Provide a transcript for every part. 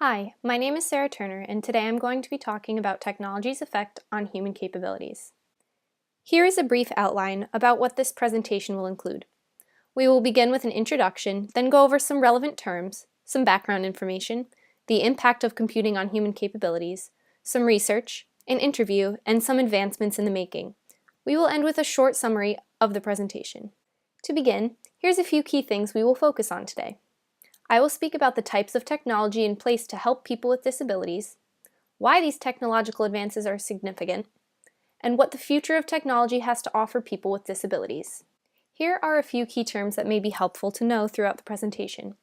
Hi, my name is Sarah Turner, and today I'm going to be talking about technology's effect on human capabilities. Here is a brief outline about what this presentation will include. We will begin with an introduction, then go over some relevant terms, some background information, the impact of computing on human capabilities, some research, an interview, and some advancements in the making. We will end with a short summary of the presentation. To begin, here's a few key things we will focus on today. I will speak about the types of technology in place to help people with disabilities, why these technological advances are significant, and what the future of technology has to offer people with disabilities. Here are a few key terms that may be helpful to know throughout the presentation.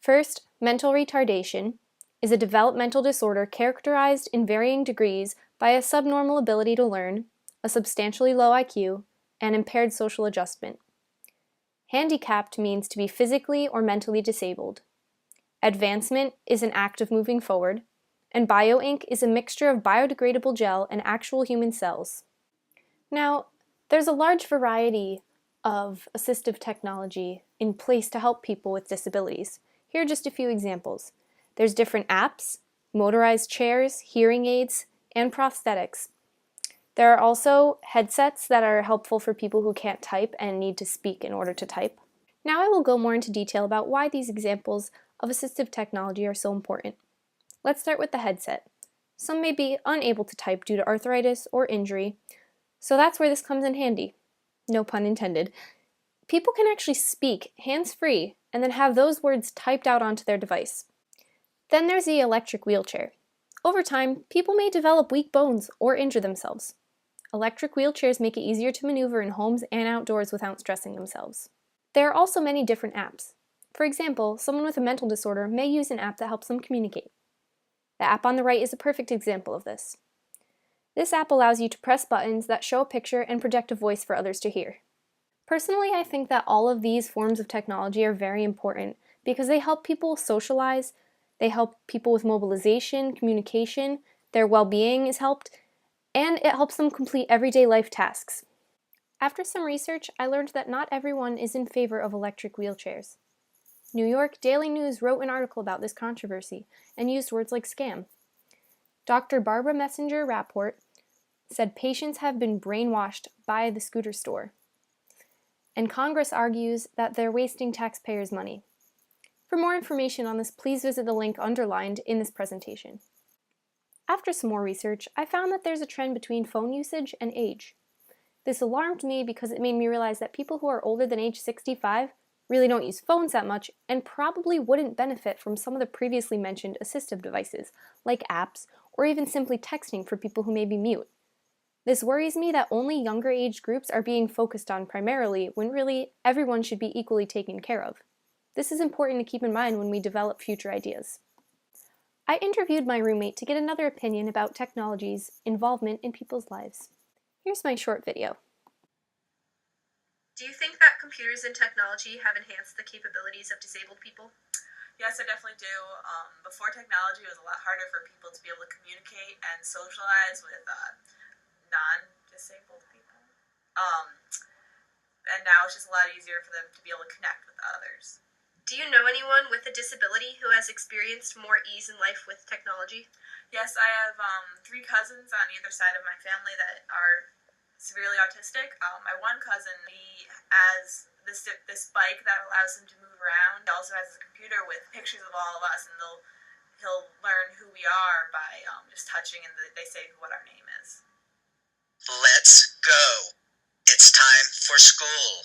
First, mental retardation is a developmental disorder characterized in varying degrees by a subnormal ability to learn, a substantially low IQ, and impaired social adjustment. Handicapped means to be physically or mentally disabled. Advancement is an act of moving forward, and bioink is a mixture of biodegradable gel and actual human cells. Now, there's a large variety of assistive technology in place to help people with disabilities. Here are just a few examples. There's different apps, motorized chairs, hearing aids, and prosthetics. There are also headsets that are helpful for people who can't type and need to speak in order to type. Now I will go more into detail about why these examples of assistive technology are so important. Let's start with the headset. Some may be unable to type due to arthritis or injury, so that's where this comes in handy. No pun intended. People can actually speak hands-free and then have those words typed out onto their device. Then there's the electric wheelchair. Over time, people may develop weak bones or injure themselves. Electric wheelchairs make it easier to maneuver in homes and outdoors without stressing themselves. There are also many different apps. For example, someone with a mental disorder may use an app that helps them communicate. The app on the right is a perfect example of this. This app allows you to press buttons that show a picture and project a voice for others to hear. Personally, I think that all of these forms of technology are very important because they help people socialize, they help people with mobilization, communication, their well-being is helped, and it helps them complete everyday life tasks. After some research, I learned that not everyone is in favor of electric wheelchairs. New York Daily News wrote an article about this controversy and used words like scam. Dr. Barbara Messenger Rapport said patients have been brainwashed by the scooter store. And Congress argues that they're wasting taxpayers' money. For more information on this, please visit the link underlined in this presentation. After some more research, I found that there's a trend between phone usage and age. This alarmed me because it made me realize that people who are older than age 65 really don't use phones that much and probably wouldn't benefit from some of the previously mentioned assistive devices, like apps, or even simply texting for people who may be mute. This worries me that only younger age groups are being focused on primarily when really everyone should be equally taken care of. This is important to keep in mind when we develop future ideas. I interviewed my roommate to get another opinion about technology's involvement in people's lives. Here's my short video. Do you think that computers and technology have enhanced the capabilities of disabled people? Yes, I definitely do. Before technology, it was a lot harder for people to be able to communicate and socialize with non-disabled people. And now it's just a lot easier for them to be able to connect with others. Do you know anyone with a disability who has experienced more ease in life with technology? Yes, I have 3 cousins on either side of my family that are severely autistic. My one cousin, he has this bike that allows him to move around. He also has a computer with pictures of all of us, and he'll learn who we are by just touching, and they say what our name is. Let's go. It's time for school.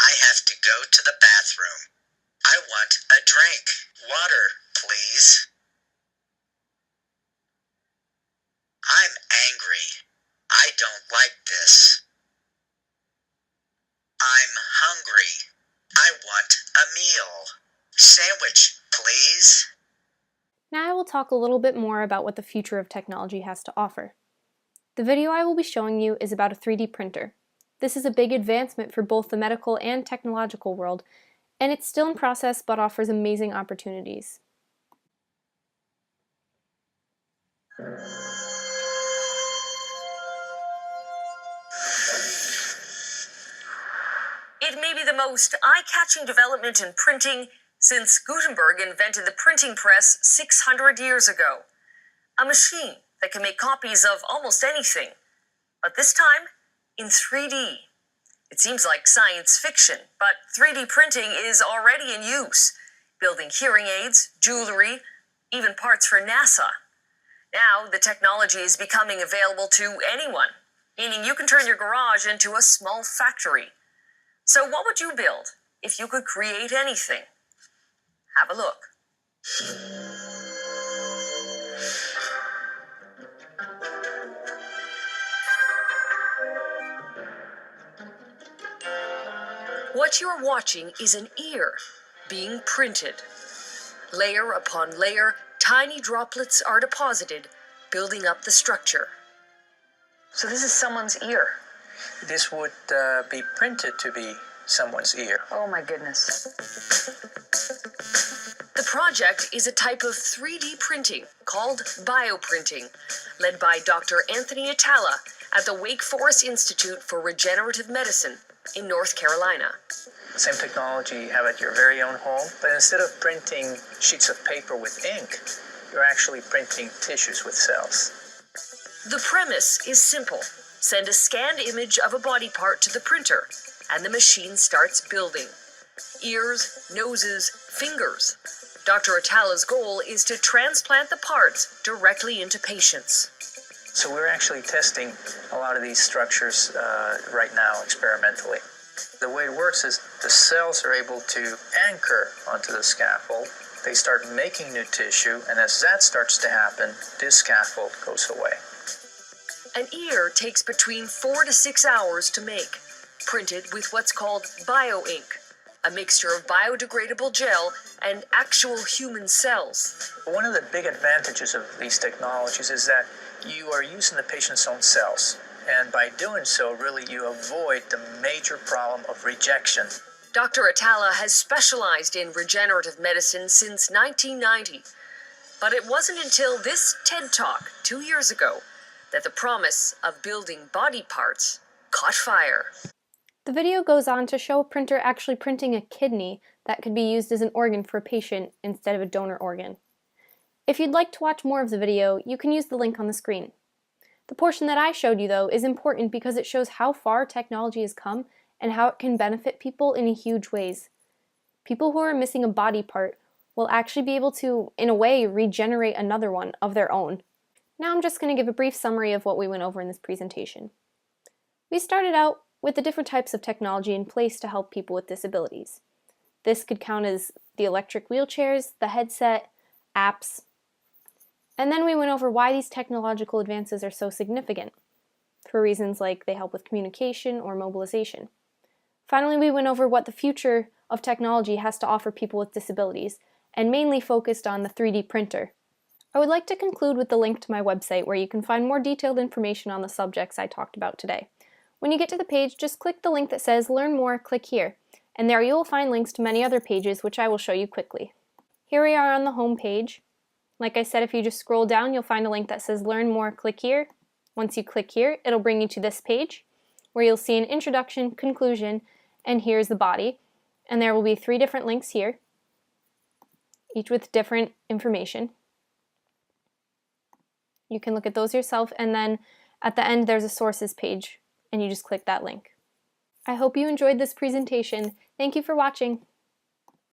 I have to go to the bathroom. I want a drink. Water, please. I'm angry. I don't like this. I'm hungry. I want a meal. Sandwich, please. Now I will talk a little bit more about what the future of technology has to offer. The video I will be showing you is about a 3D printer. This is a big advancement for both the medical and technological world, and it's still in process but offers amazing opportunities. It may be the most eye-catching development in printing since Gutenberg invented the printing press 600 years ago. A machine that can make copies of almost anything, but this time in 3D. It seems like science fiction, but 3D printing is already in use, building hearing aids, jewelry, even parts for NASA. Now, the technology is becoming available to anyone, meaning you can turn your garage into a small factory. So what would you build if you could create anything? Have a look. What you're watching is an ear being printed. Layer upon layer, tiny droplets are deposited, building up the structure. So this is someone's ear. This would be printed to be someone's ear. Oh my goodness. The project is a type of 3D printing called bioprinting, led by Dr. Anthony Atala at the Wake Forest Institute for Regenerative Medicine in North Carolina. Same technology you have at your very own home, but instead of printing sheets of paper with ink, you're actually printing tissues with cells. The premise is simple. Send a scanned image of a body part to the printer, and the machine starts building. Ears, noses, fingers. Dr. Atala's goal is to transplant the parts directly into patients. So we're actually testing a lot of these structures right now experimentally. The way it works is the cells are able to anchor onto the scaffold. They start making new tissue, and as that starts to happen, this scaffold goes away. An ear takes between 4 to 6 hours to make, printed with what's called bioink, a mixture of biodegradable gel and actual human cells. One of the big advantages of these technologies is that you are using the patient's own cells. And by doing so, really, you avoid the major problem of rejection. Dr. Atala has specialized in regenerative medicine since 1990. But it wasn't until this TED Talk 2 years ago that the promise of building body parts caught fire. The video goes on to show a printer actually printing a kidney that could be used as an organ for a patient instead of a donor organ. If you'd like to watch more of the video, you can use the link on the screen. The portion that I showed you, though, is important because it shows how far technology has come and how it can benefit people in huge ways. People who are missing a body part will actually be able to, in a way, regenerate another one of their own. Now I'm just going to give a brief summary of what we went over in this presentation. We started out with the different types of technology in place to help people with disabilities. This could count as the electric wheelchairs, the headset, apps, and then we went over why these technological advances are so significant, for reasons like they help with communication or mobilization. Finally, we went over what the future of technology has to offer people with disabilities, and mainly focused on the 3D printer. I would like to conclude with the link to my website where you can find more detailed information on the subjects I talked about today. When you get to the page, just click the link that says Learn More, click here, and there you will find links to many other pages which I will show you quickly. Here we are on the home page. Like I said, if you just scroll down, you'll find a link that says Learn More, click here. Once you click here, it'll bring you to this page where you'll see an introduction, conclusion, and here's the body. And there will be 3 different links here, each with different information. You can look at those yourself, and then at the end there's a sources page, and you just click that link. I hope you enjoyed this presentation. Thank you for watching.